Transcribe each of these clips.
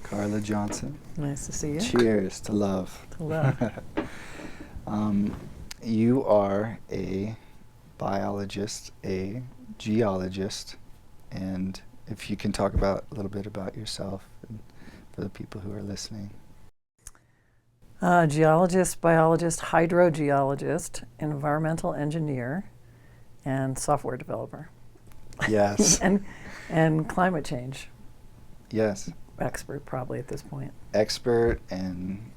Carla Johnson. Nice to see you. Cheers to love. To love. You are a biologist, a geologist, and if you can talk about a little bit about yourself and for the people who are listening. Geologist, biologist, hydrogeologist, environmental engineer, and software developer. Yes. and climate change Yes. expert probably at this point. Expert and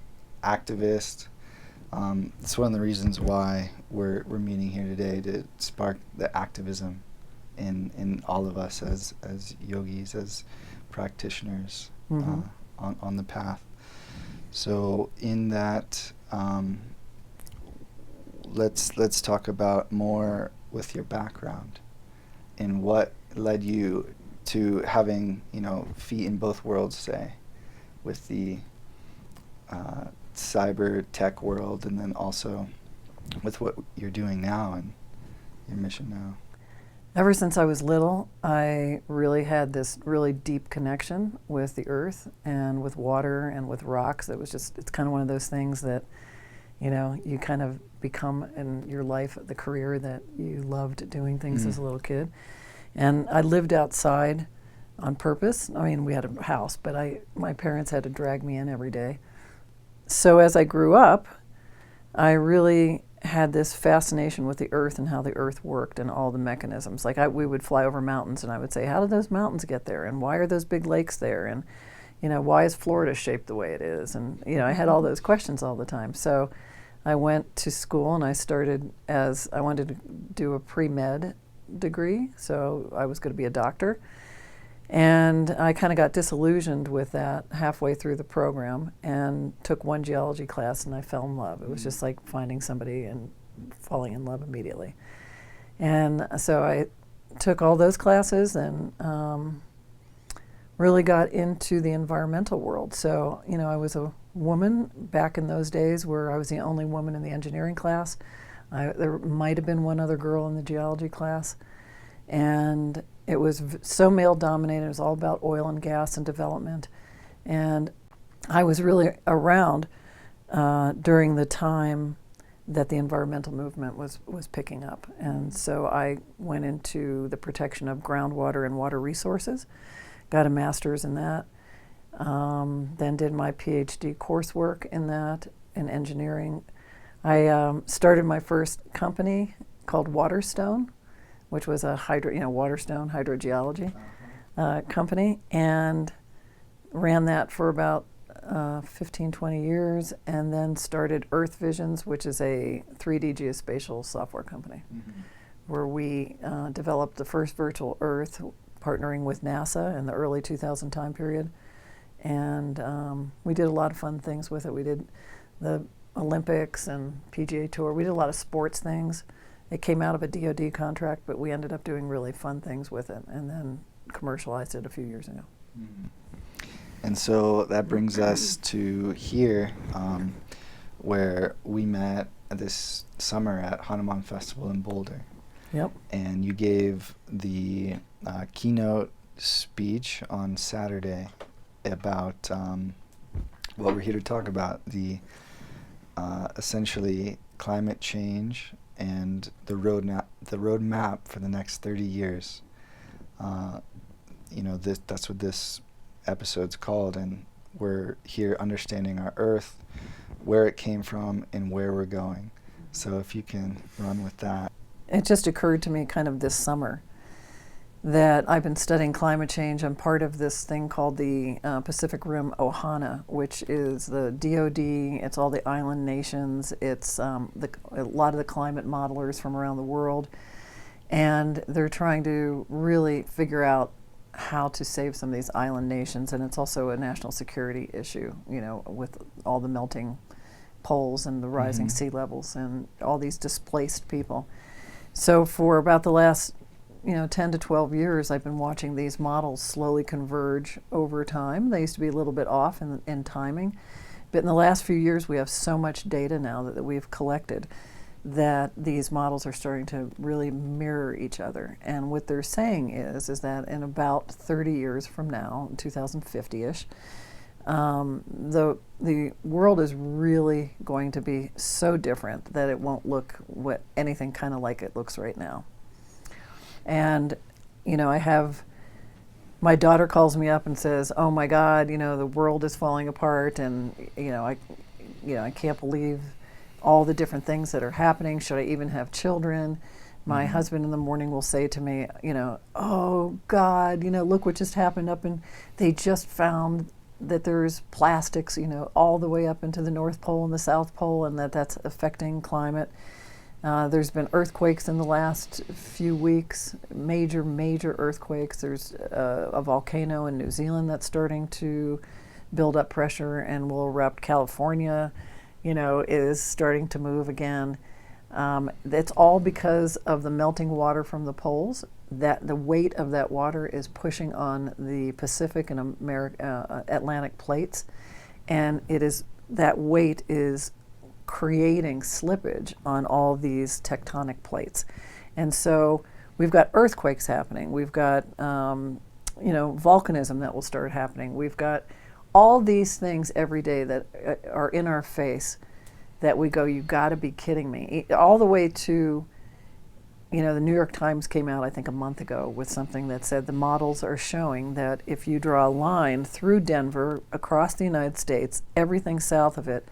activist. It's one of the reasons why we're meeting here today, to spark the activism in all of us as yogis, as practitioners on the path. So in that, let's talk about more with your background and what led you to having, feet in both worlds, say, with the cyber tech world, and then also with what you're doing now and your mission now. Ever since I was little, I really had this really deep connection with the earth and with water and with rocks. It's kind of one of those things that, you kind of become in your life the career that you loved doing things as a little kid. And I lived outside on purpose. I mean, we had a house, but my parents had to drag me in every day. So as I grew up, I really had this fascination with the earth and how the earth worked and all the mechanisms. Like we would fly over mountains and I would say, how did those mountains get there? And why are those big lakes there? And, why is Florida shaped the way it is? And, I had all those questions all the time. So I went to school and I wanted to do a pre-med degree. So I was going to be a doctor. And I kind of got disillusioned with that halfway through the program and took one geology class and I fell in love. It was just like finding somebody and falling in love immediately. And so I took all those classes and really got into the environmental world. So, I was a woman back in those days where I was the only woman in the engineering class. There might have been one other girl in the geology class. And it was so male-dominated. It was all about oil and gas and development. And I was really around during the time that the environmental movement was picking up. And so I went into the protection of groundwater and water resources, got a master's in that, then did my PhD coursework in that, in engineering. I started my first company called Waterstone, which was a Waterstone hydrogeology company, and ran that for about 15, 20 years, and then started Earthvisionz, which is a 3D geospatial software company, where we developed the first virtual Earth, partnering with NASA in the early 2000 time period. And we did a lot of fun things with it. We did the Olympics and PGA Tour. We did a lot of sports things. It came out of a DoD contract, but we ended up doing really fun things with it and then commercialized it a few years ago. And so that brings us to here, where we met this summer at Hanuman Festival in Boulder. Yep. And you gave the keynote speech on Saturday about what we're here to talk about, the essentially climate change and the roadmap for the next 30 years. That's what this episode's called, and we're here understanding our Earth, where it came from, and where we're going. So if you can run with that. It just occurred to me kind of this summer that I've been studying climate change. I'm part of this thing called the Pacific Rim Ohana, which is the DoD, it's all the island nations, it's a lot of the climate modelers from around the world, and they're trying to really figure out how to save some of these island nations, and it's also a national security issue, with all the melting poles and the rising sea levels and all these displaced people. So for about the last 10 to 12 years, I've been watching these models slowly converge over time. They used to be a little bit off in timing, but in the last few years, we have so much data now that we've collected that these models are starting to really mirror each other. And what they're saying is that in about 30 years from now, 2050-ish, The world is really going to be so different that it won't look what anything kind of like it looks right now. And I have my daughter calls me up and says, "Oh my God, the world is falling apart, and I can't believe all the different things that are happening. Should I even have children?" My husband in the morning will say to me, "Oh God, look what just happened up and they just found that there's plastics, all the way up into the North Pole and the South Pole, and that's affecting climate." There's been earthquakes in the last few weeks, major earthquakes. There's a volcano in New Zealand that's starting to build up pressure and will erupt. California, is starting to move again. It's all because of the melting water from the poles. That the weight of that water is pushing on the Pacific and Atlantic plates, and that weight is creating slippage on all these tectonic plates. And so we've got earthquakes happening. We've got volcanism that will start happening. We've got all these things every day that are in our face that we go, "You got to be kidding me." All the way to, the New York Times came out, I think, a month ago with something that said the models are showing that if you draw a line through Denver across the United States, everything south of it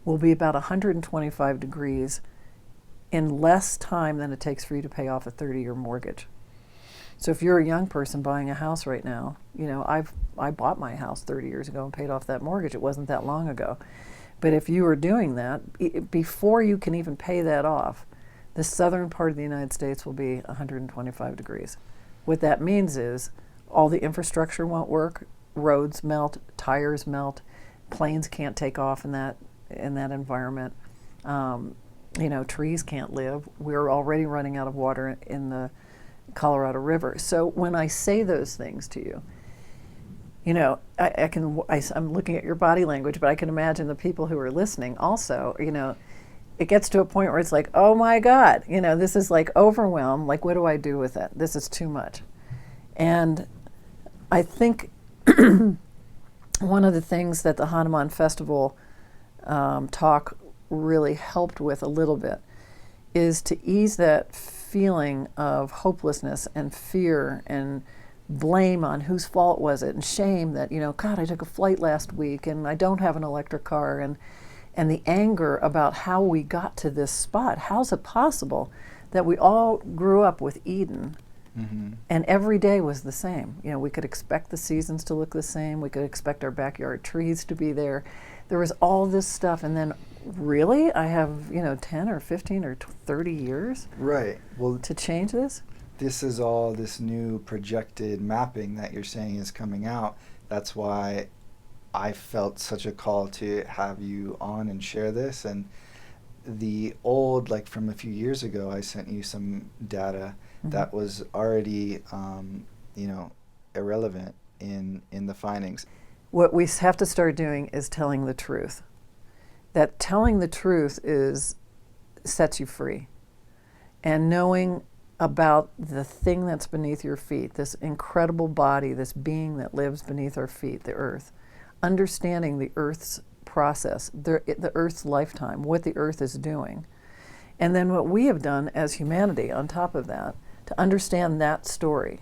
will be about 125 degrees in less time than it takes for you to pay off a 30-year mortgage. So if you're a young person buying a house right now, I bought my house 30 years ago and paid off that mortgage. It wasn't that long ago. But if you are doing that, before you can even pay that off, the southern part of the United States will be 125 degrees. What that means is all the infrastructure won't work, roads melt, tires melt, planes can't take off in that environment. Trees can't live. We're already running out of water in the Colorado River. So when I say those things to you, I'm looking at your body language, but I can imagine the people who are listening also, it gets to a point where it's like, "Oh my God, this is like overwhelm. Like, what do I do with it? This is too much." And I think one of the things that the Hanuman Festival talk really helped with a little bit is to ease that feeling of hopelessness and fear and blame on whose fault was it, and shame that, God, I took a flight last week and I don't have an electric car, and the anger about how we got to this spot. How's it possible that we all grew up with Eden and every day was the same? We could expect the seasons to look the same. We could expect our backyard trees to be there. There was all this stuff, and then really I have 10 or 15 or 30 years to change this. This is all this new projected mapping that you're saying is coming out. That's why I felt such a call to have you on and share this. And the old, like from a few years ago, I sent you some data that was already irrelevant in the findings. What we have to start doing is telling the truth. That telling the truth sets you free. And knowing about the thing that's beneath your feet, this incredible body, this being that lives beneath our feet, the earth, understanding the earth's process, the earth's lifetime, what the earth is doing. And then what we have done as humanity on top of that, to understand that story,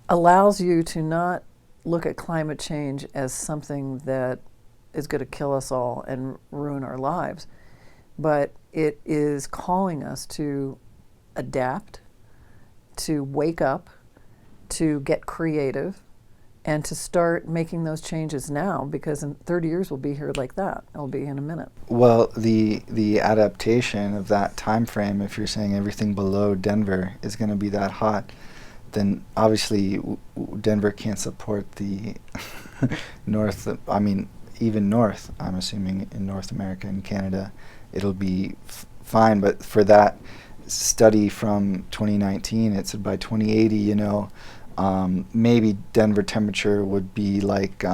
allows you to not look at climate change as something that is going to kill us all and ruin our lives, but it is calling us to adapt, to wake up, to get creative, and to start making those changes now, because in 30 years we'll be here like that. It'll be in a minute. Well, the adaptation of that time frame, if you're saying everything below Denver is going to be that hot, then obviously Denver can't support the north. I mean, even north, I'm assuming in North America and Canada, it'll be fine. But for that study from 2019, it said by 2080, maybe Denver temperature would be like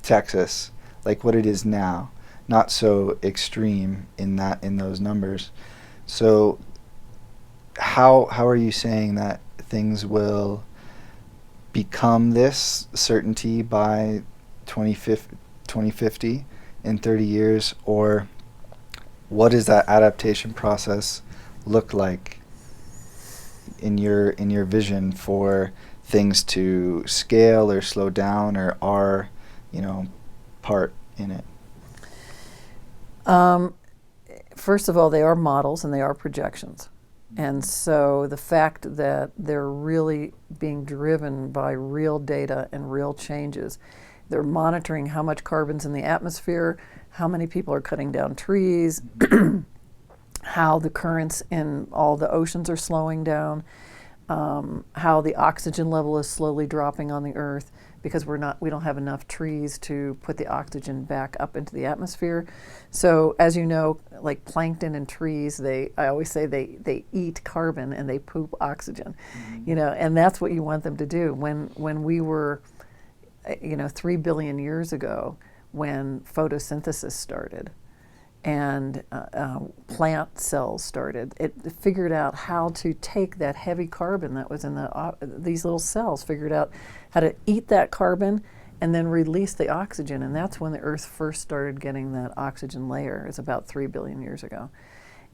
Texas, like what it is now, not so extreme in those numbers. So how are you saying that things will become this certainty by 2050 in 30 years, or what does that adaptation process look like in your vision for things to scale or slow down, or our, part in it? First of all, they are models and they are projections. And so the fact that they're really being driven by real data and real changes, they're monitoring how much carbon's in the atmosphere, how many people are cutting down trees, how the currents in all the oceans are slowing down, how the oxygen level is slowly dropping on the Earth because we don't have enough trees to put the oxygen back up into the atmosphere. So as you know, like plankton and trees, I always say they eat carbon and they poop oxygen, and that's what you want them to do. When we were, 3 billion years ago, when photosynthesis started, and plant cells started, it figured out how to take that heavy carbon that was in these little cells, figured out how to eat that carbon and then release the oxygen. And that's when the Earth first started getting that oxygen layer. It's about 3 billion years ago.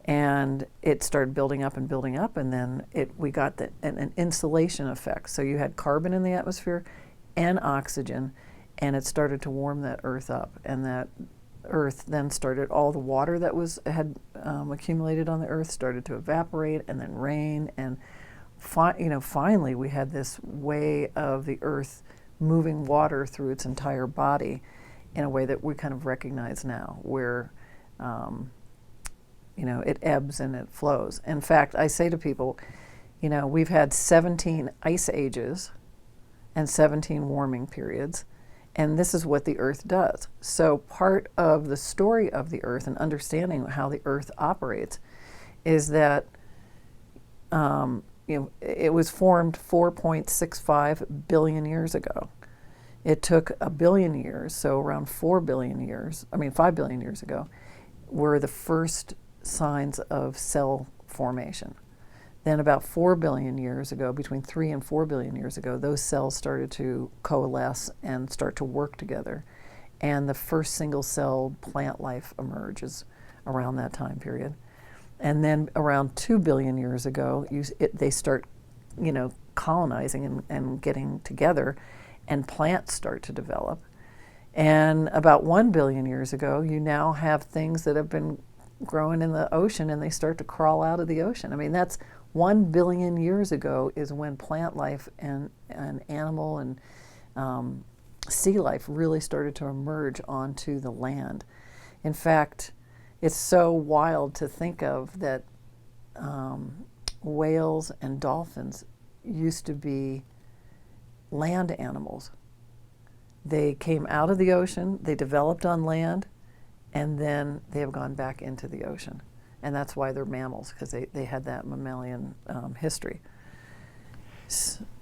And it started building up, and then we got an insulation effect. So you had carbon in the atmosphere and oxygen, and it started to warm that Earth up. And that Earth then started, all the water that had accumulated on the Earth started to evaporate, and then rain, and finally we had this way of the Earth moving water through its entire body in a way that we kind of recognize now, where it ebbs and it flows. In fact, I say to people, we've had 17 ice ages and 17 warming periods. And this is what the Earth does. So part of the story of the Earth and understanding how the Earth operates is that it was formed 4.65 billion years ago. It took 1 billion years, so around 5 billion years ago, were the first signs of cell formation. Then about 4 billion years ago, between 3 and 4 billion years ago, those cells started to coalesce and start to work together. And the first single-celled plant life emerges around that time period. And then around 2 billion years ago, they start, colonizing and getting together, and plants start to develop. And about 1 billion years ago, you now have things that have been growing in the ocean, and they start to crawl out of the ocean. I mean, that's 1 billion years ago is when plant life and animal and sea life really started to emerge onto the land. In fact, it's so wild to think of that whales and dolphins used to be land animals. They came out of the ocean, they developed on land, and then they have gone back into the ocean. And that's why they're mammals, because they had that mammalian history.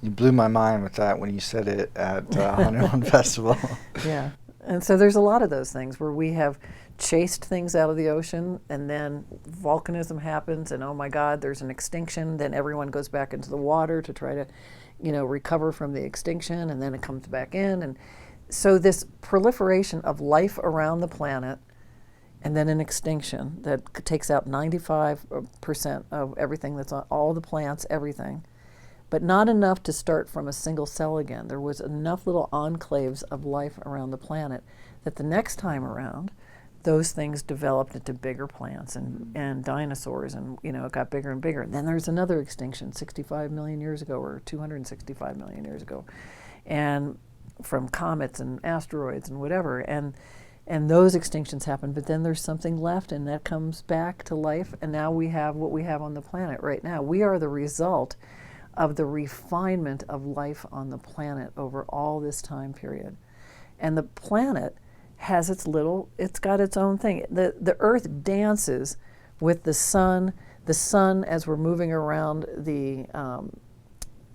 You blew my mind with that when you said it at 101 Festival. Yeah, and so there's a lot of those things where we have chased things out of the ocean, and then volcanism happens, and oh my God, there's an extinction. Then everyone goes back into the water to try to, recover from the extinction, and then it comes back in. And so this proliferation of life around the planet, and then an extinction that takes out 95% of everything that's on all the plants, everything, but not enough to start from a single cell again. There was enough little enclaves of life around the planet that the next time around, those things developed into bigger plants and dinosaurs, and it got bigger and bigger. And then there's another extinction 65 million years ago, or 265 million years ago, and from comets and asteroids and whatever. And those extinctions happen, but then there's something left, and that comes back to life, and now we have what we have on the planet right now. We are the result of the refinement of life on the planet over all this time period. And the planet has it's got its own thing. The Earth dances with the sun as we're moving around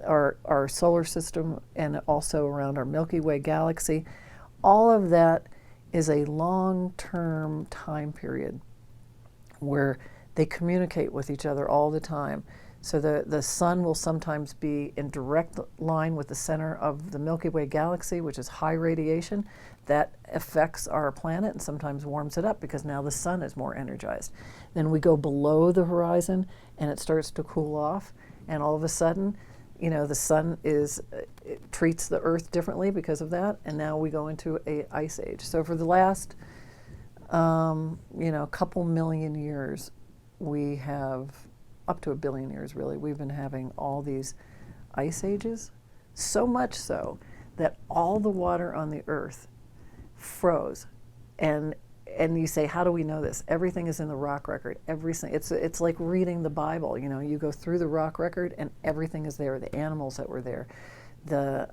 our solar system, and also around our Milky Way galaxy. All of that is a long-term time period where they communicate with each other all the time. So the sun will sometimes be in direct line with the center of the Milky Way galaxy, which is high radiation. That affects our planet and sometimes warms it up because now the sun is more energized. Then we go below the horizon and it starts to cool off, and all of a sudden, the sun it treats the Earth differently because of that, and now we go into a ice age. So for the last, couple million years, we have, up to 1 billion years really, we've been having all these ice ages, so much so that all the water on the Earth froze. And you say, how do we know this? Everything is in the rock record. It's like reading the Bible. You go through the rock record and everything is there. The animals that were there, the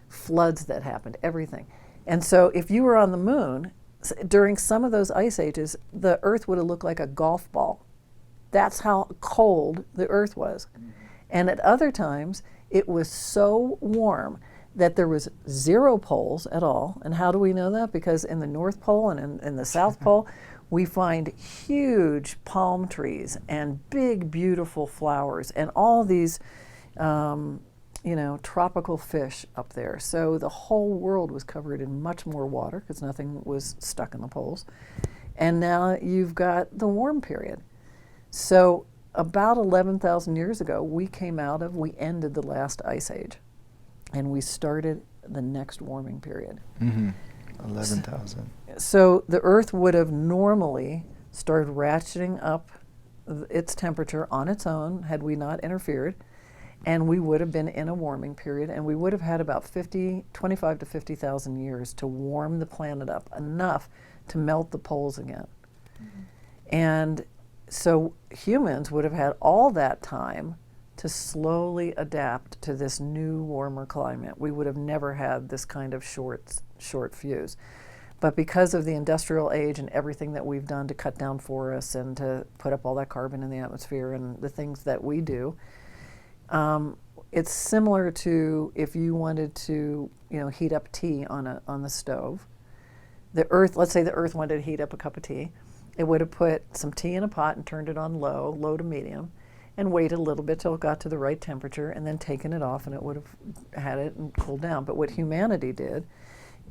floods that happened, everything. And so if you were on the moon, during some of those ice ages, the Earth would have looked like a golf ball. That's how cold the Earth was. And at other times, it was so warm that there was 0 poles at all. And how do we know that? Because in the North Pole and in the South Pole, we find huge palm trees and big, beautiful flowers and all these, tropical fish up there. So the whole world was covered in much more water because nothing was stuck in the poles. And now you've got the warm period. So about 11,000 years ago, we ended the last ice age. And we started the next warming period. 11,000. So the Earth would have normally started ratcheting up its temperature on its own had we not interfered, and we would have been in a warming period, and we would have had about 25 to 50,000 years to warm the planet up enough to melt the poles again. And so humans would have had all that time to slowly adapt to this new warmer climate. We would have never had this kind of short fuse. But because of the industrial age and everything that we've done to cut down forests and to put up all that carbon in the atmosphere and the things that we do, it's similar to if you wanted to, heat up tea on the stove. Let's say the Earth wanted to heat up a cup of tea. It would have put some tea in a pot and turned it on low to medium, and waited a little bit till it got to the right temperature, and then taken it off, and it would have had it and cooled down. But what humanity did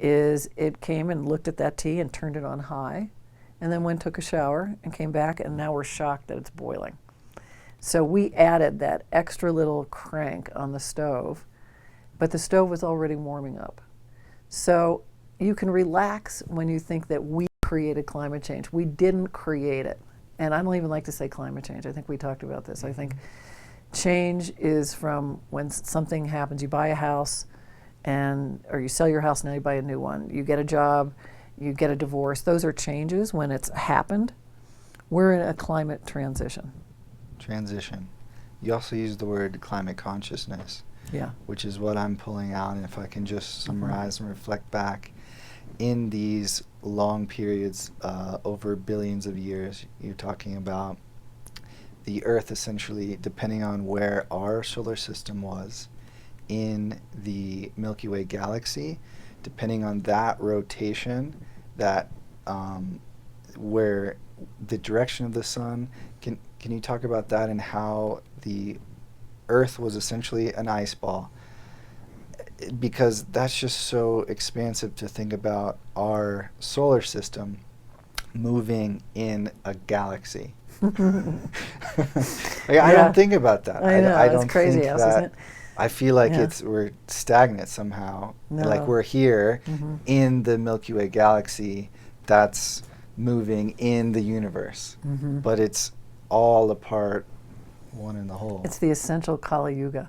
is it came and looked at that tea and turned it on high, and then went and took a shower and came back, and now we're shocked that it's boiling. So we added that extra little crank on the stove, but the stove was already warming up. So you can relax when you think that we created climate change. We didn't create it. And I don't even like to say climate change. I think we talked about this. I think change is from when something happens. You buy a house, or you sell your house, now you buy a new one. You get a job, you get a divorce. Those are changes when it's happened. We're in a climate transition. You also used the word climate consciousness, which is what I'm pulling out. And if I can just summarize and reflect back, in these long periods over billions of years, you're talking about the Earth essentially, depending on where our solar system was in the Milky Way galaxy, depending on that rotation, that where the direction of the sun, can you talk about that and how the Earth was essentially an ice ball? Because that's just so expansive to think about our solar system moving in a galaxy. I don't think about that. I know, I don't it's crazy, think isn't it? I feel like we're stagnant somehow. No. Like we're here in the Milky Way galaxy that's moving in the universe. But it's all a part, one in the whole. It's the essential Kali Yuga.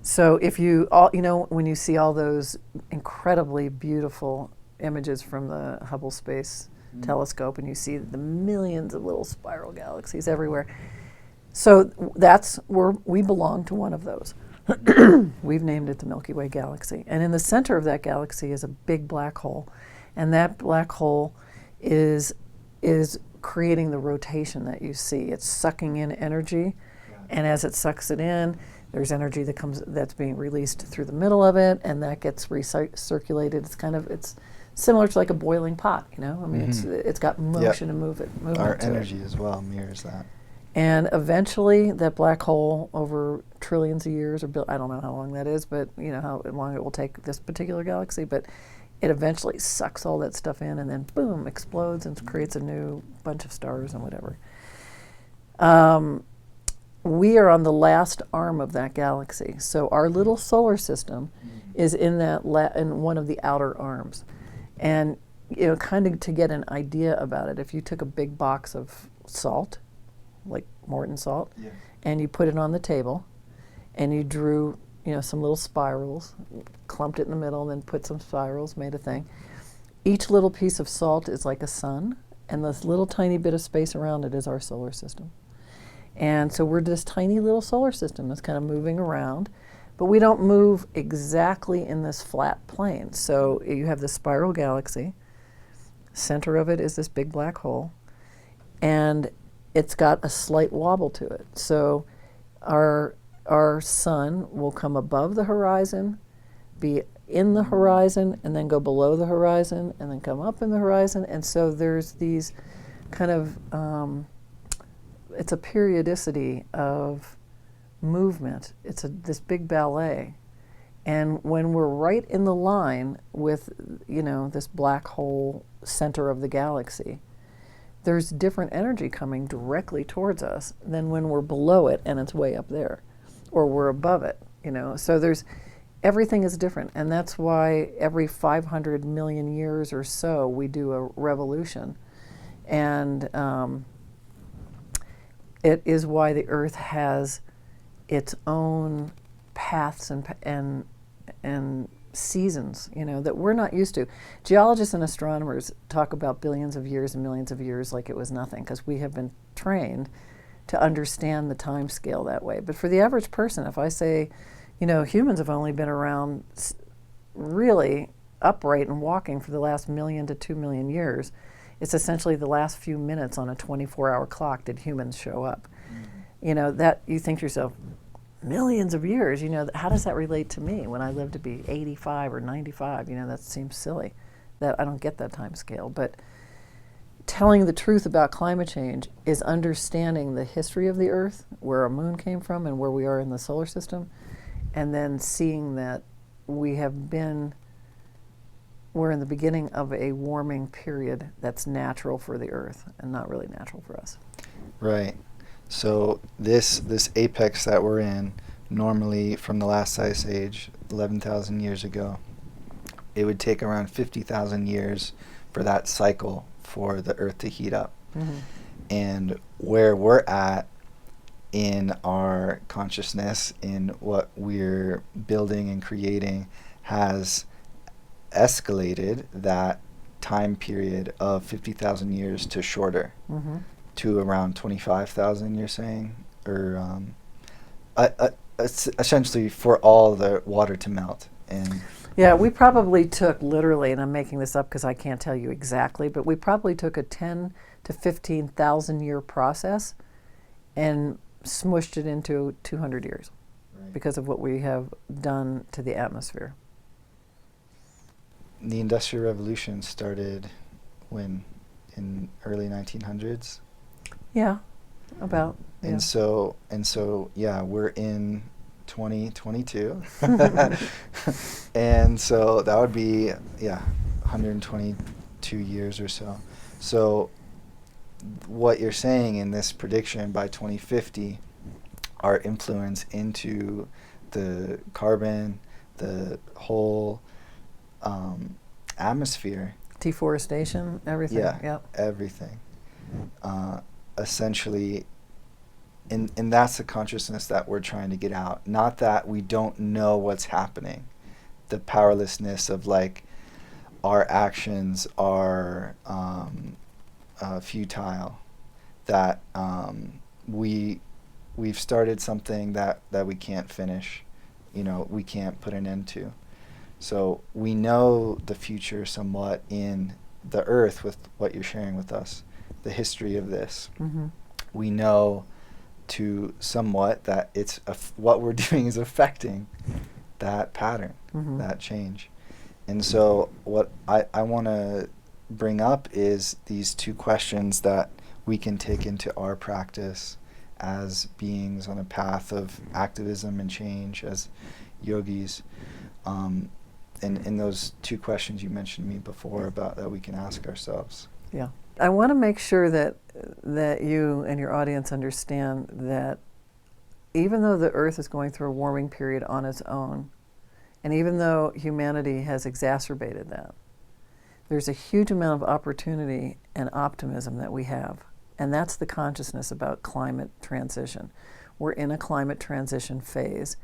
So if when you see all those incredibly beautiful images from the Hubble Space Telescope, and you see the millions of little spiral galaxies everywhere, so that's where we belong to one of those. We've named it the Milky Way galaxy. And in the center of that galaxy is a big black hole. And that black hole is creating the rotation that you see. It's sucking in energy, and as it sucks it in, there's energy that's being released through the middle of it, and that gets recirculated. It's similar to like a boiling pot, I mean, it's got motion and movement. Our to energy it. as well mirrors that. And eventually, that black hole, over trillions of years, or I don't know how long that is, but you know how long it will take this particular galaxy, but it eventually sucks all that stuff in and then boom, explodes and creates a new bunch of stars and whatever. We are on the last arm of that galaxy. So our little solar system is in that in one of the outer arms. And you know, kind of to get an idea about it, if you took a big box of salt, like Morton salt, Yeah. and you put it on the table, and you drew, you know, some little spirals, clumped it in the middle, and then put some spirals, made a thing. Each little piece of salt is like a sun, and this little tiny bit of space around it is our solar system. And so we're this tiny little solar system that's kind of moving around, but we don't move exactly in this flat plane. So you have this spiral galaxy, center of it is this big black hole, and it's got a slight wobble to it. So our sun will come above the horizon, be in the horizon, and then go below the horizon, and then come up in the horizon. And so there's these kind of, it's a periodicity of movement. It's this big ballet. And when we're right in the line with, you know, this black hole center of the galaxy, there's different energy coming directly towards us than when we're below it and it's way up there, or we're above it, you know. So everything is different, and that's why every 500 million years or so we do a revolution. And it is why the Earth has its own paths and seasons, you know, that we're not used to. Geologists and astronomers talk about billions of years and millions of years like it was nothing, because we have been trained to understand the time scale that way. But for the average person, if I say, you know, humans have only been around really upright and walking for the last 1,000,000 to 2,000,000 years, it's essentially the last few minutes on a 24-hour clock did humans show up. You know, that you think to yourself, millions of years, you know, how does that relate to me when I live to be 85 or 95? You know, that seems silly. That I don't get that time scale. But telling the truth about climate change is understanding the history of the Earth, where our moon came from and where we are in the solar system, and then seeing that we're in the beginning of a warming period that's natural for the Earth and not really natural for us. Right. So this apex that we're in, normally from the last ice age, 11,000 years ago, it would take around 50,000 years for that cycle for the Earth to heat up. Mm-hmm. And where we're at in our consciousness, in what we're building and creating, has escalated that time period of 50,000 years to shorter. Mm-hmm. To around 25,000, you're saying? Or essentially for all the water to melt. And yeah, we probably took literally, and I'm making this up because I can't tell you exactly, but we probably took a 10 to 15,000 year process and smushed it into 200 years. Right. Because of what we have done to the atmosphere. The Industrial Revolution started when? In early 1900s? Yeah, about. And yeah. so, yeah, we're in 2022. And so that would be, 122 years or so. So what you're saying in this prediction, by 2050, our influence into the carbon, the whole atmosphere. Deforestation, everything. Yeah, yep. Everything. Essentially, and that's the consciousness that we're trying to get out. Not that we don't know what's happening. The powerlessness of, like, our actions are futile. That we've started something that we can't finish. You know, we can't put an end to. So we know the future somewhat in the Earth with what you're sharing with us, the history of this. Mm-hmm. We know to somewhat that it's what we're doing is affecting that pattern, mm-hmm. that change. And so what I want to bring up is these two questions that we can take into our practice as beings on a path of activism and change as yogis. And those two questions you mentioned to me before about that we can ask ourselves. Yeah. I want to make sure that you and your audience understand that even though the Earth is going through a warming period on its own, and even though humanity has exacerbated that, there's a huge amount of opportunity and optimism that we have. And that's the consciousness about climate transition. We're in a climate transition phase.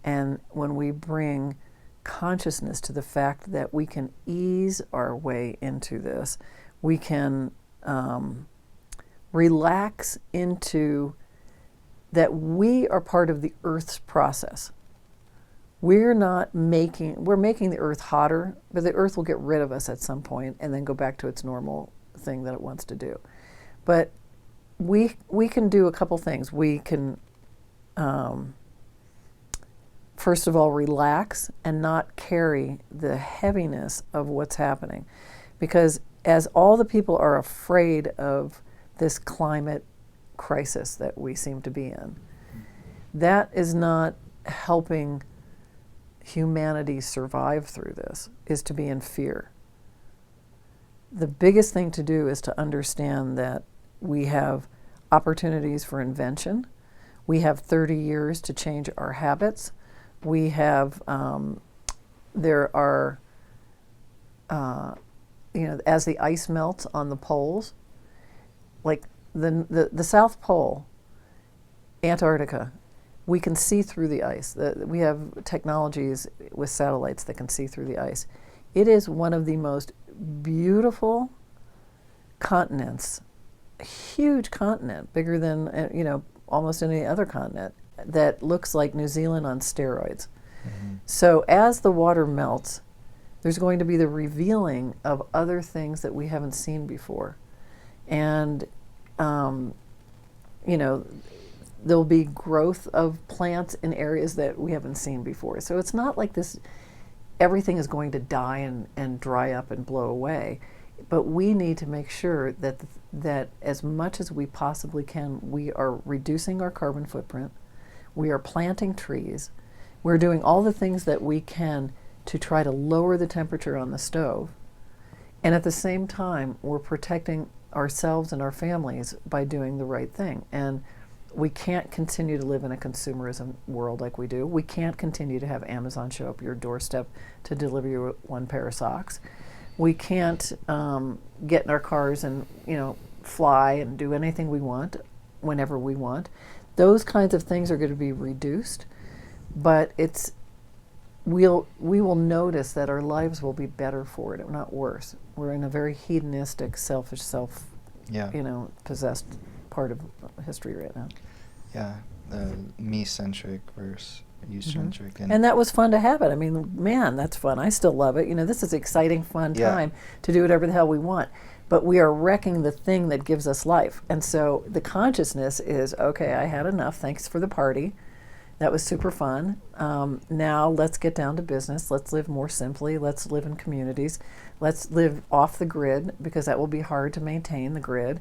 And when we bring consciousness to the fact that we can ease our way into this, we can relax into that we are part of the Earth's process. We're making the Earth hotter, but the Earth will get rid of us at some point and then go back to its normal thing that it wants to do. But we can do a couple things. We can, first of all, relax and not carry the heaviness of what's happening. Because as all the people are afraid of this climate crisis that we seem to be in, that is not helping humanity survive through this, is to be in fear. The biggest thing to do is to understand that we have opportunities for invention. We have 30 years to change our habits. We have, there are, as the ice melts on the poles, like the South Pole, Antarctica, we can see through the ice. We have technologies with satellites that can see through the ice. It is one of the most beautiful continents, a huge continent, bigger than almost any other continent, that looks like New Zealand on steroids. Mm-hmm. So as the water melts, there's going to be the revealing of other things that we haven't seen before. And, there'll be growth of plants in areas that we haven't seen before. So it's not like this, everything is going to die and dry up and blow away. But we need to make sure that as much as we possibly can, we are reducing our carbon footprint, we are planting trees, we're doing all the things that we can to try to lower the temperature on the stove. And at the same time, we're protecting ourselves and our families by doing the right thing. And we can't continue to live in a consumerism world like we do. We can't continue to have Amazon show up your doorstep to deliver you one pair of socks. We can't get in our cars and fly and do anything we want whenever we want. Those kinds of things are going to be reduced, but we will notice that our lives will be better for it, not worse. We're in a very hedonistic, selfish, possessed part of history right now. Yeah, me-centric versus you-centric. Mm-hmm. And that was fun to have it. I mean, man, that's fun. I still love it. This is exciting, fun time to do whatever the hell we want. But we are wrecking the thing that gives us life. And so the consciousness is, okay, I had enough. Thanks for the party. That was super fun. Now let's get down to business. Let's live more simply. Let's live in communities. Let's live off the grid, because that will be hard to maintain the grid.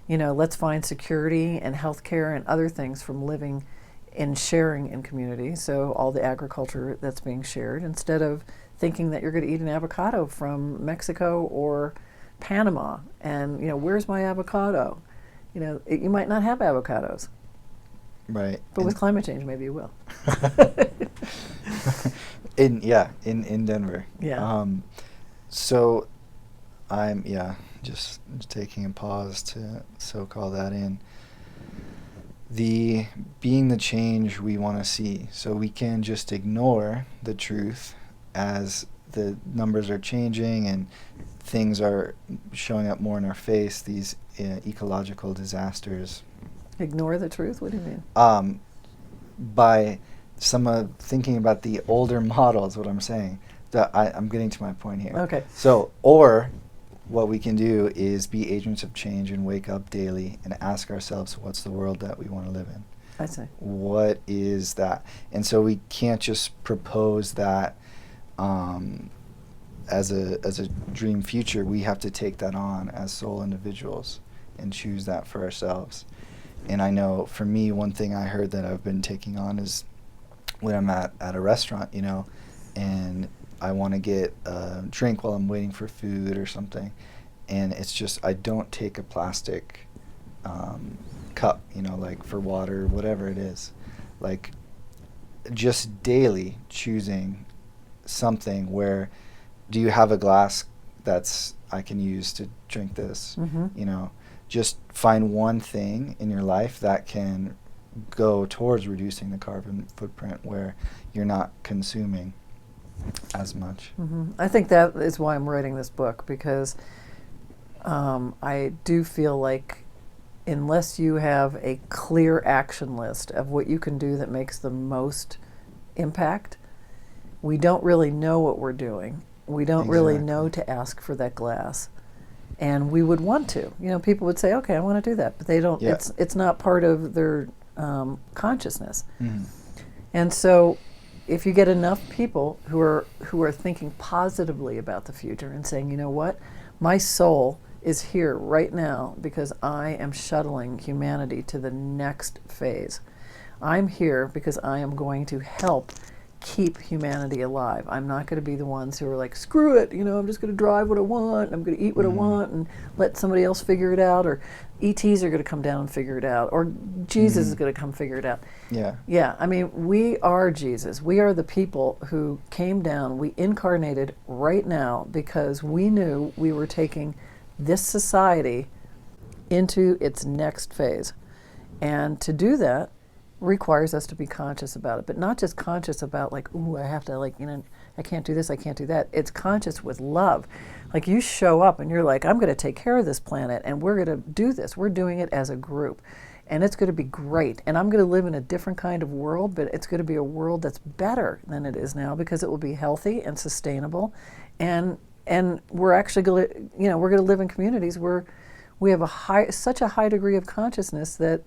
Let's find security and healthcare and other things from living and sharing in community. So all the agriculture that's being shared, instead of thinking that you're going to eat an avocado from Mexico or Panama. And, where's my avocado? You might not have avocados. Right. But with climate change, maybe you will. in Denver. Yeah. So I'm just taking a pause to call that in. Being the change we want to see. So we can just ignore the truth as the numbers are changing and things are showing up more in our face, these ecological disasters. Ignore the truth? What do you mean? By thinking about the older models, what I'm saying. I'm getting to my point here. Okay. So, or what we can do is be agents of change and wake up daily and ask ourselves, what's the world that we want to live in? I see. What is that? And so we can't just propose that as a dream future. We have to take that on as sole individuals and choose that for ourselves. And I know for me, one thing I heard that I've been taking on is when I'm at a restaurant, you know, and I want to get a drink while I'm waiting for food or something, and it's just I don't take a plastic cup, you know, like for water, whatever it is, like just daily choosing something where, do you have a glass that's I can use to drink this, you know, just find one thing in your life that can go towards reducing the carbon footprint where you're not consuming as much. I think that is why I'm writing this book, because I do feel like unless you have a clear action list of what you can do that makes the most impact, we don't really know what we're doing. We don't really know to ask for that glass. And we would want to. You know, people would say, okay, I want to do that, but they don't, it's not part of their consciousness. And so if you get enough people who are thinking positively about the future and saying, you know what, my soul is here right now because I am shuttling humanity to the next phase. I'm here because I am going to help keep humanity alive. I'm not going to be the ones who are like, screw it, you know, I'm just going to drive what I want, and I'm going to eat what I want, and let somebody else figure it out, or ETs are going to come down and figure it out, or Jesus is going to come figure it out. Yeah, I mean, we are Jesus. We are the people who came down, we incarnated right now because we knew we were taking this society into its next phase. And to do that requires us to be conscious about it, but not just conscious about like, ooh, I have to, like, you know, I can't do this, I can't do that. It's conscious with love. Like, you show up and you're like, I'm going to take care of this planet, and we're going to do this. We're doing it as a group, and it's going to be great. And I'm going to live in a different kind of world, but it's going to be a world that's better than it is now because it will be healthy and sustainable, and we're actually going to, you know, we're going to live in communities where we have such a high degree of consciousness that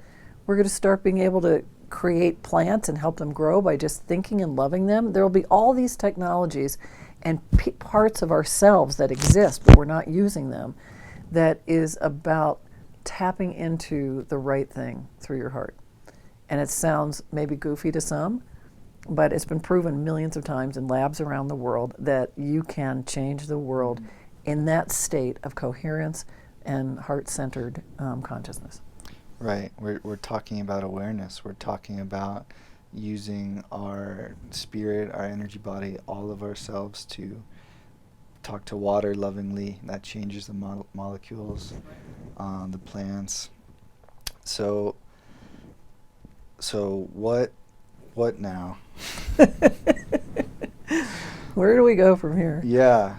we're going to start being able to create plants and help them grow by just thinking and loving them. There will be all these technologies and parts of ourselves that exist, but we're not using them, that is about tapping into the right thing through your heart. And it sounds maybe goofy to some, but it's been proven millions of times in labs around the world that you can change the world in that state of coherence and heart-centered consciousness. Right. We're talking about awareness. We're talking about using our spirit, our energy body, all of ourselves to talk to water lovingly. That changes the molecules, the plants. So what now? Where do we go from here? Yeah.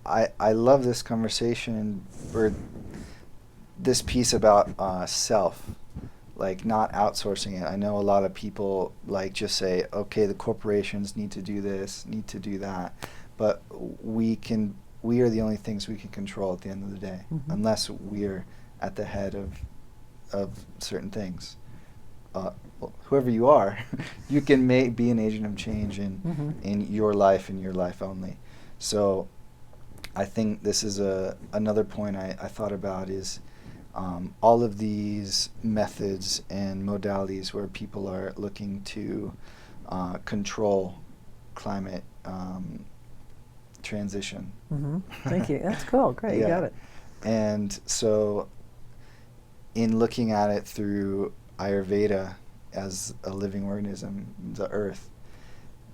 I love this conversation, or this piece about self, like not outsourcing it. I know a lot of people like just say, okay, the corporations need to do this, need to do that, but we are the only things we can control at the end of the day, unless we're at the head of certain things. Whoever you are, you can be an agent of change in your life and your life only. So I think this is another point I thought about is all of these methods and modalities where people are looking to control climate transition. Thank you. That's cool. Great. You got it. And so in looking at it through Ayurveda as a living organism, the earth,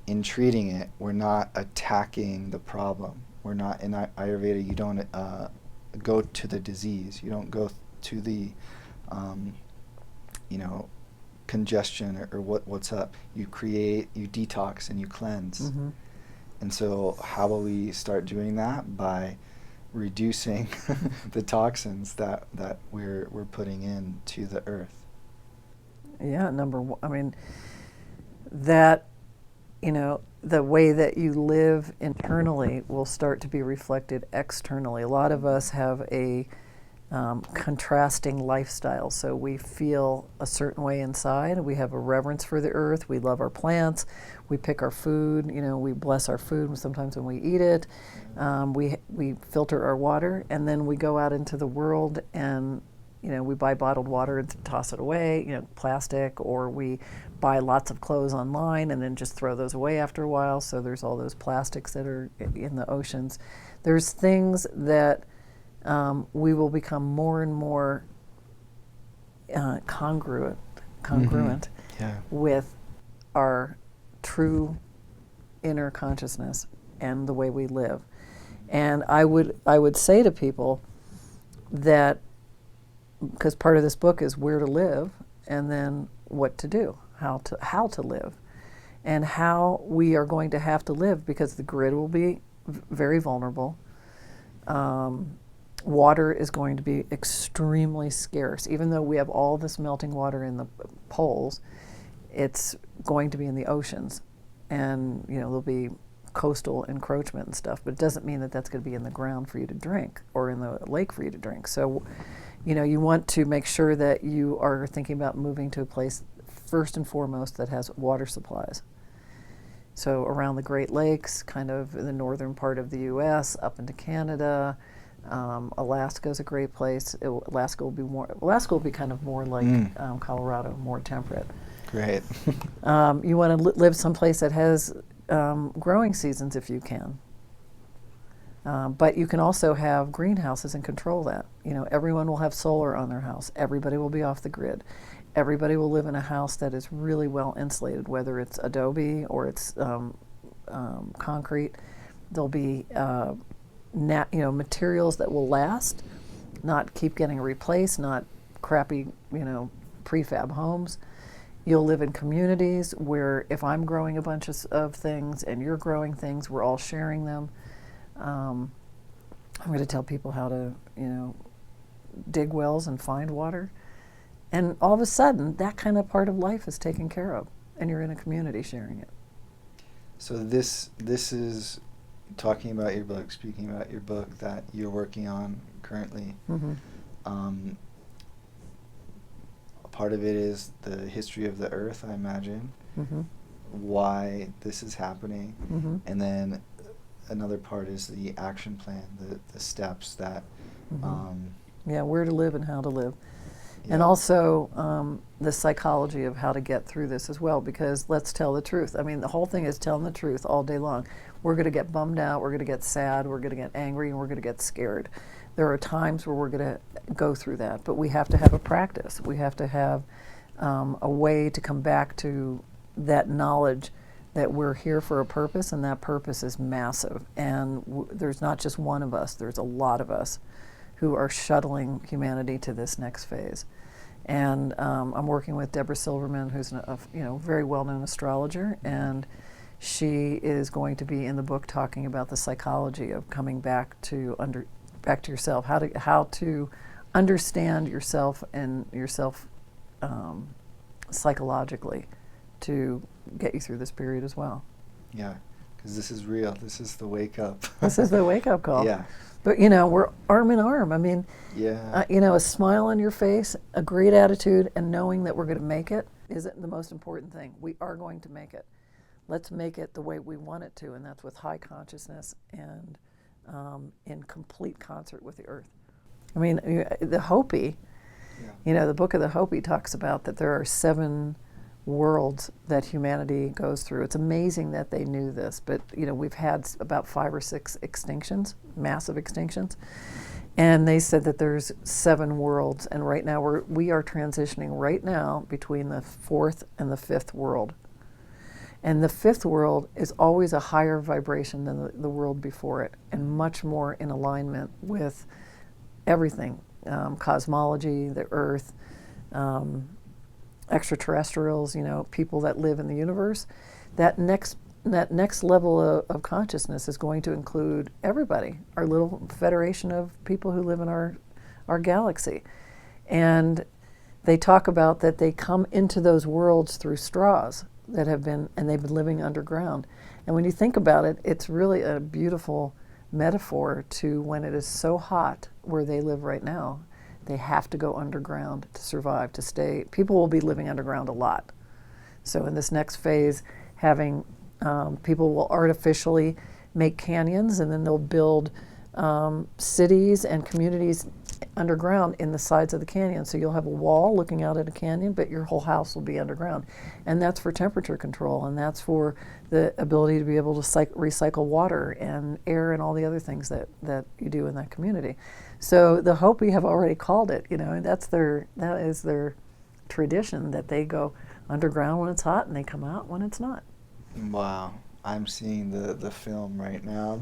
in treating it, we're not attacking the problem. We're not, in Ayurveda, you don't go to the disease. You don't go to the, congestion or what's up. You create, you detox, and you cleanse. And so how will we start doing that? By reducing the toxins that we're putting into the earth. Yeah, number one, I mean, that, the way that you live internally will start to be reflected externally. A lot of us have a contrasting lifestyle, so we feel a certain way inside. We have a reverence for the earth. We love our plants. We pick our food. We bless our food sometimes when we eat it. We filter our water, and then we go out into the world and we buy bottled water and toss it away, plastic, or we buy lots of clothes online and then just throw those away after a while. So there's all those plastics that are in the oceans. There's things that we will become more and more congruent Yeah. with our true inner consciousness and the way we live. And I would say to people that, because part of this book is where to live and then what to do, how to live, and how we are going to have to live, because the grid will be very vulnerable. Water is going to be extremely scarce. Even though we have all this melting water in the poles, it's going to be in the oceans, and there'll be coastal encroachment and stuff, but it doesn't mean that that's going to be in the ground for you to drink or in the lake for you to drink. So, you want to make sure that you are thinking about moving to a place first and foremost that has water supplies. So around the Great Lakes, kind of in the northern part of the U.S., up into Canada. Alaska is a great place. Alaska will be kind of more like Colorado, more temperate. Great. You want to live someplace that has growing seasons if you can. But you can also have greenhouses and control that. Everyone will have solar on their house. Everybody will be off the grid. Everybody will live in a house that is really well insulated, whether it's adobe or it's concrete. There'll be materials that will last, not keep getting replaced, not crappy, prefab homes. You'll live in communities where if I'm growing a bunch of things and you're growing things, we're all sharing them. I'm going to tell people how to, dig wells and find water. And all of a sudden, that kind of part of life is taken care of, and you're in a community sharing it. So this is talking about your book, speaking about your book that you're working on currently. Mm-hmm. Part of it is the history of the Earth, I imagine, why this is happening, and then another part is the action plan, the steps that... where to live and how to live. Yeah. And also the psychology of how to get through this as well, because let's tell the truth. I mean, the whole thing is telling the truth all day long. We're going to get bummed out, we're going to get sad, we're going to get angry, and we're going to get scared. There are times where we're going to go through that, but we have to have a practice. We have to have a way to come back to that knowledge that we're here for a purpose, and that purpose is massive. And there's not just one of us, there's a lot of us who are shuttling humanity to this next phase. And I'm working with Deborah Silverman, who's a very well-known astrologer, and she is going to be in the book talking about the psychology of coming back to yourself, how to understand yourself and yourself psychologically to get you through this period as well. Yeah, because this is real. This is the wake up. This is the wake up call. Yeah. But we're arm in arm. I mean, a smile on your face, a great attitude, and knowing that we're going to make it is the most important thing. We are going to make it. Let's make it the way we want it to, and that's with high consciousness and in complete concert with the earth. I mean, the Hopi, the book of the Hopi talks about that there are 7 worlds that humanity goes through. It's amazing that they knew this, but we've had about 5 or 6 extinctions, massive extinctions, and they said that there's 7 worlds, and right now we are transitioning right now between the 4th and the 5th world. And the 5th world is always a higher vibration than the world before it, and much more in alignment with everything, cosmology, the earth, extraterrestrials, people that live in the universe. That next level of consciousness is going to include everybody, our little federation of people who live in our galaxy. And they talk about that they come into those worlds through straws that they've been living underground. And when you think about it, it's really a beautiful metaphor to when it is so hot where they live right now. They have to go underground to survive, to stay. People will be living underground a lot. So in this next phase, having people will artificially make canyons, and then they'll build cities and communities underground in the sides of the canyon. So you'll have a wall looking out at a canyon, but your whole house will be underground. And that's for temperature control, and that's for the ability to be able to recycle water and air and all the other things that you do in that community. So the Hopi have already called it, and that is their tradition, that they go underground when it's hot and they come out when it's not. Wow. I'm seeing the film right now.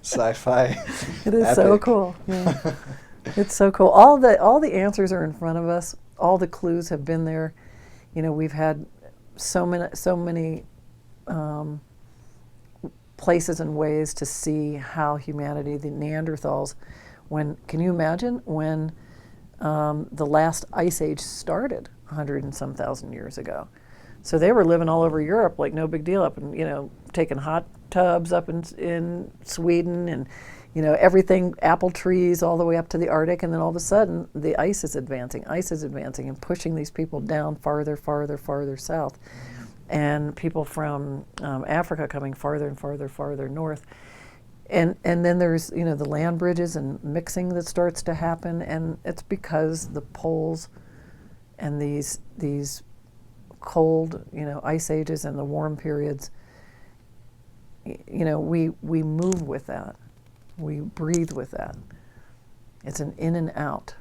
Sci-fi. It is epic. so cool. Yeah. It's so cool. All the answers are in front of us. All the clues have been there. We've had so many places and ways to see how humanity, the Neanderthals, can you imagine when the last ice age started 100 and some thousand years ago? So they were living all over Europe like no big deal, up and taking hot tubs up in Sweden, and everything, apple trees all the way up to the Arctic, and then all of a sudden the ice is advancing and pushing these people down farther south, and people from Africa coming farther and farther north. And then there's the land bridges and mixing that starts to happen, and it's because the poles and these cold ice ages and the warm periods, we move with that, we breathe with that. It's an in and out,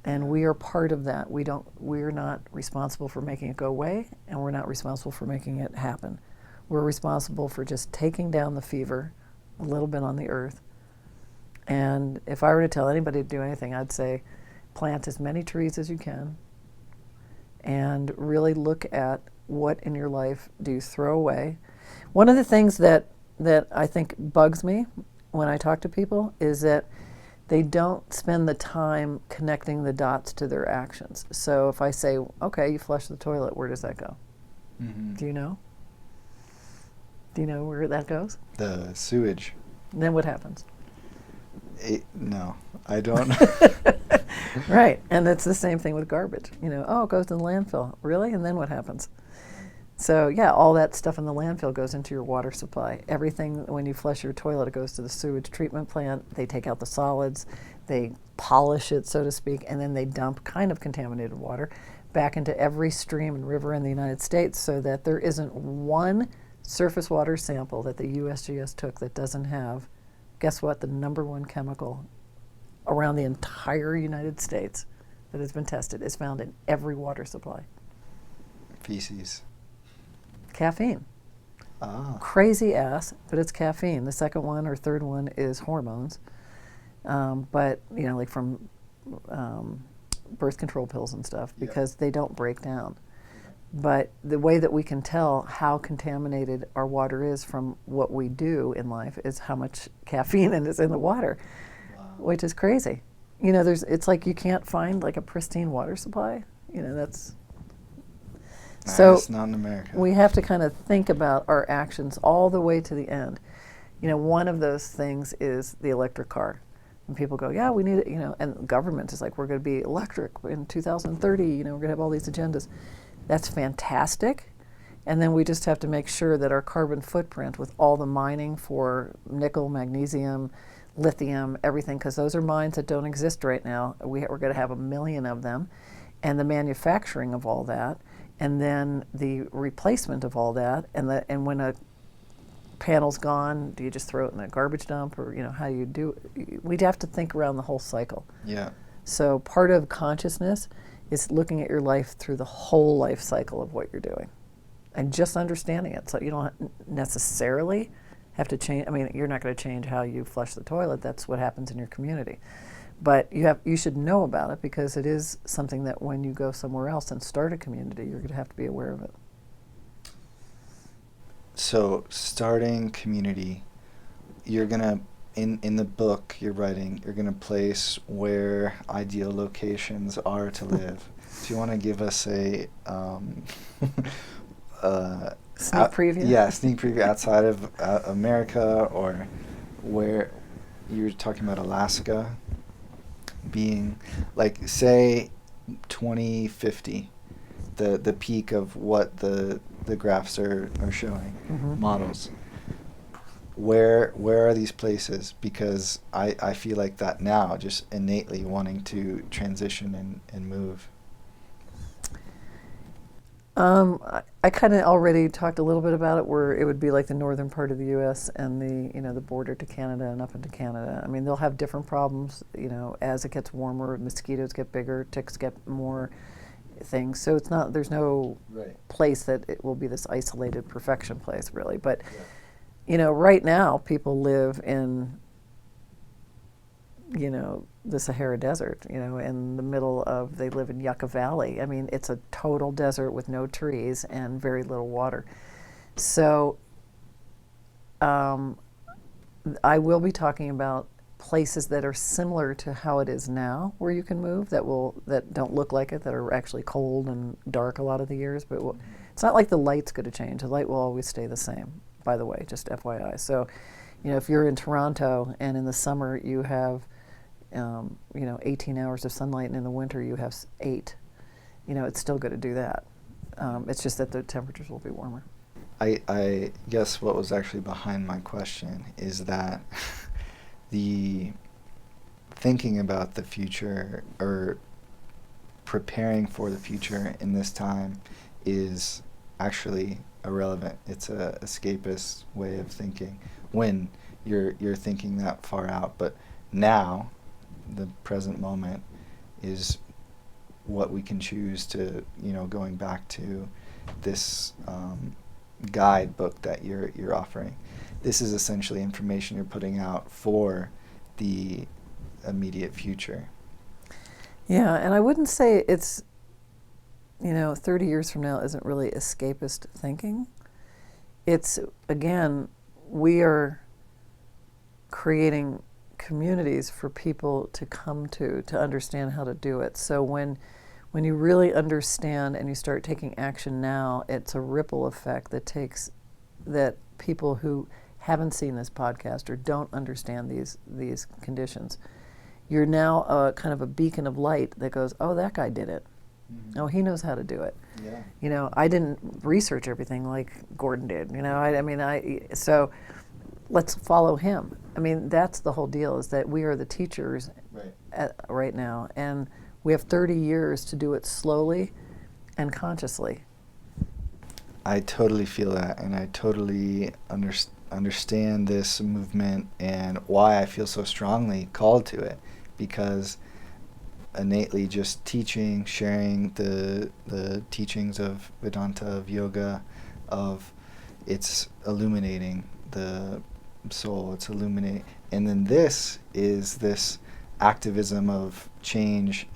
and we are part of that. We're not responsible for making it go away, and we're not responsible for making it happen. We're responsible for just taking down the fever a little bit on the earth. And if I were to tell anybody to do anything, I'd say plant as many trees as you can, and really look at what in your life do you throw away. One of the things that I think bugs me when I talk to people is that they don't spend the time connecting the dots to their actions. So if I say, okay, you flush the toilet, where does that go? Mm-hmm. Do you know? Do you know where that goes? The sewage. And then what happens? No, I don't. Right, and it's the same thing with garbage. It goes to the landfill. Really? And then what happens? So yeah, all that stuff in the landfill goes into your water supply. Everything, when you flush your toilet, it goes to the sewage treatment plant. They take out the solids, they polish it, so to speak, and then they dump kind of contaminated water back into every stream and river in the United States, so that there isn't one surface water sample that the USGS took that doesn't have, guess what, the number one chemical around the entire United States that has been tested is found in every water supply. Feces. Caffeine. Crazy ass, but it's caffeine. The second one or third one is hormones, but like from birth control pills and stuff, because they don't break down. But the way that we can tell how contaminated our water is from what we do in life is how much caffeine is in the water. Wow. Which is crazy. It's like you can't find like a pristine water supply. That's so. Not in America. We have to kind of think about our actions all the way to the end. One of those things is the electric car. And people go, yeah, we need it, and the government is like, we're going to be electric in 2030, we're going to have all these agendas. That's fantastic. And then we just have to make sure that our carbon footprint, with all the mining for nickel, magnesium, lithium, everything, because those are mines that don't exist right now. We're going to have 1 million of them. And the manufacturing of all that, and then the replacement of all that, and when a panel's gone, do you just throw it in a garbage dump, or how do you do it? We'd have to think around the whole cycle. Yeah. So part of consciousness is looking at your life through the whole life cycle of what you're doing, and just understanding it. So you don't necessarily have to change. I mean, you're not going to change how you flush the toilet. That's what happens in your community. But you should know about it, because it is something that when you go somewhere else and start a community, you're going to have to be aware of it. So starting community, you're going to, in the book you're writing, you're going to place where ideal locations are to live. Do you want to give us a sneak preview? Yeah, sneak preview outside of America, or where you're talking about Alaska being, like, say 2050, the peak of what the graphs are showing, models. where are these places? Because I feel like that now, just innately wanting to transition and move. I kind of already talked a little bit about it, where it would be like the northern part of the U.S. and the border to Canada and up into Canada. I mean, they'll have different problems, as it gets warmer, mosquitoes get bigger, ticks get more things. So there's no place that it will be this isolated perfection place, really. But, right now people live in, the Sahara Desert, in the middle of, they live in Yucca Valley. I mean, it's a total desert with no trees and very little water. So I will be talking about places that are similar to how it is now, where you can move, that don't look like it, that are actually cold and dark a lot of the years. But it's not like the light's going to change. The light will always stay the same, by the way, just FYI. So, if you're in Toronto and in the summer you have 18 hours of sunlight, and in the winter you have 8. It's still going to do that. It's just that the temperatures will be warmer. I guess what was actually behind my question is that the thinking about the future or preparing for the future in this time is actually irrelevant. It's a escapist way of thinking when you're thinking that far out. But now, the present moment is what we can choose to, going back to this guidebook that you're offering. This is essentially information you're putting out for the immediate future. Yeah, and I wouldn't say it's, 30 years from now isn't really escapist thinking. It's, again, we are creating communities for people to come to understand how to do it. So when you really understand and you start taking action now, it's a ripple effect that people who haven't seen this podcast or don't understand these conditions, you're now kind of a beacon of light that goes, oh, that guy did it. Mm-hmm. Oh, he knows how to do it. Yeah. I didn't research everything like Gordon did. So let's follow him. I mean, that's the whole deal, is that we are the teachers right now, and we have 30 years to do it slowly and consciously. I totally feel that, and I totally understand this movement and why I feel so strongly called to it, because innately just teaching, sharing the teachings of Vedanta, of yoga, it's illuminating the soul, it's illuminating. And then this is this activism of change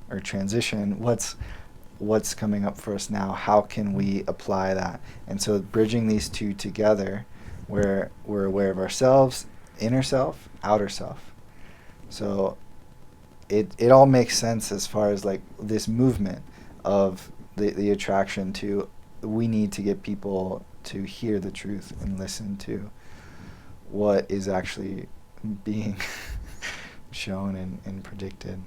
or transition. What's coming up for us now? How can we apply that? And so bridging these two together, where we're aware of ourselves, inner self, outer self. So it all makes sense as far as like this movement of the attraction to, we need to get people to hear the truth and listen to what is actually being shown and predicted.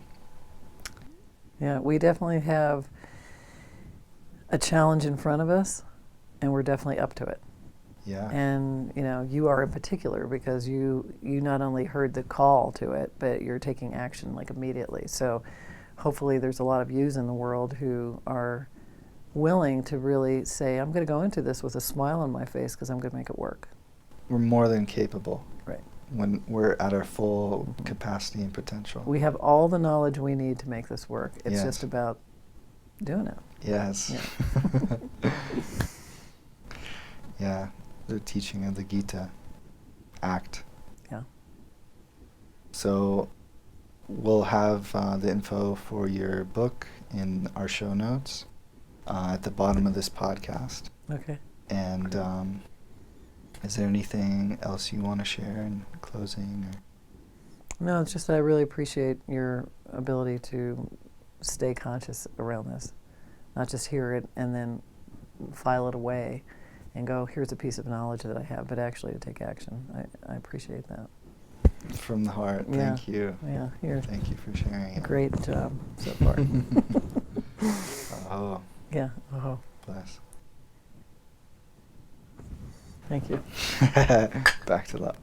Yeah, we definitely have a challenge in front of us, and we're definitely up to it. Yeah. And you are in particular, because you not only heard the call to it, but you're taking action like immediately. So hopefully there's a lot of yous in the world who are willing to really say, I'm going to go into this with a smile on my face because I'm going to make it work. We're more than capable. Right. When we're at our full capacity and potential. We have all the knowledge we need to make this work. It's just about doing it. Yes. Yeah. Yeah. The teaching of the Gita. Act. Yeah. So we'll have the info for your book in our show notes at the bottom of this podcast. Okay. And is there anything else you want to share in closing? No, it's just that I really appreciate your ability to stay conscious around this. Not just hear it and then file it away and go, here's a piece of knowledge that I have, but actually to take action. I appreciate that. From the heart, thank you. Yeah, thank you for sharing it. Great job so far. Oh. Yeah, oh. Bless. Thank you. you. Back to that.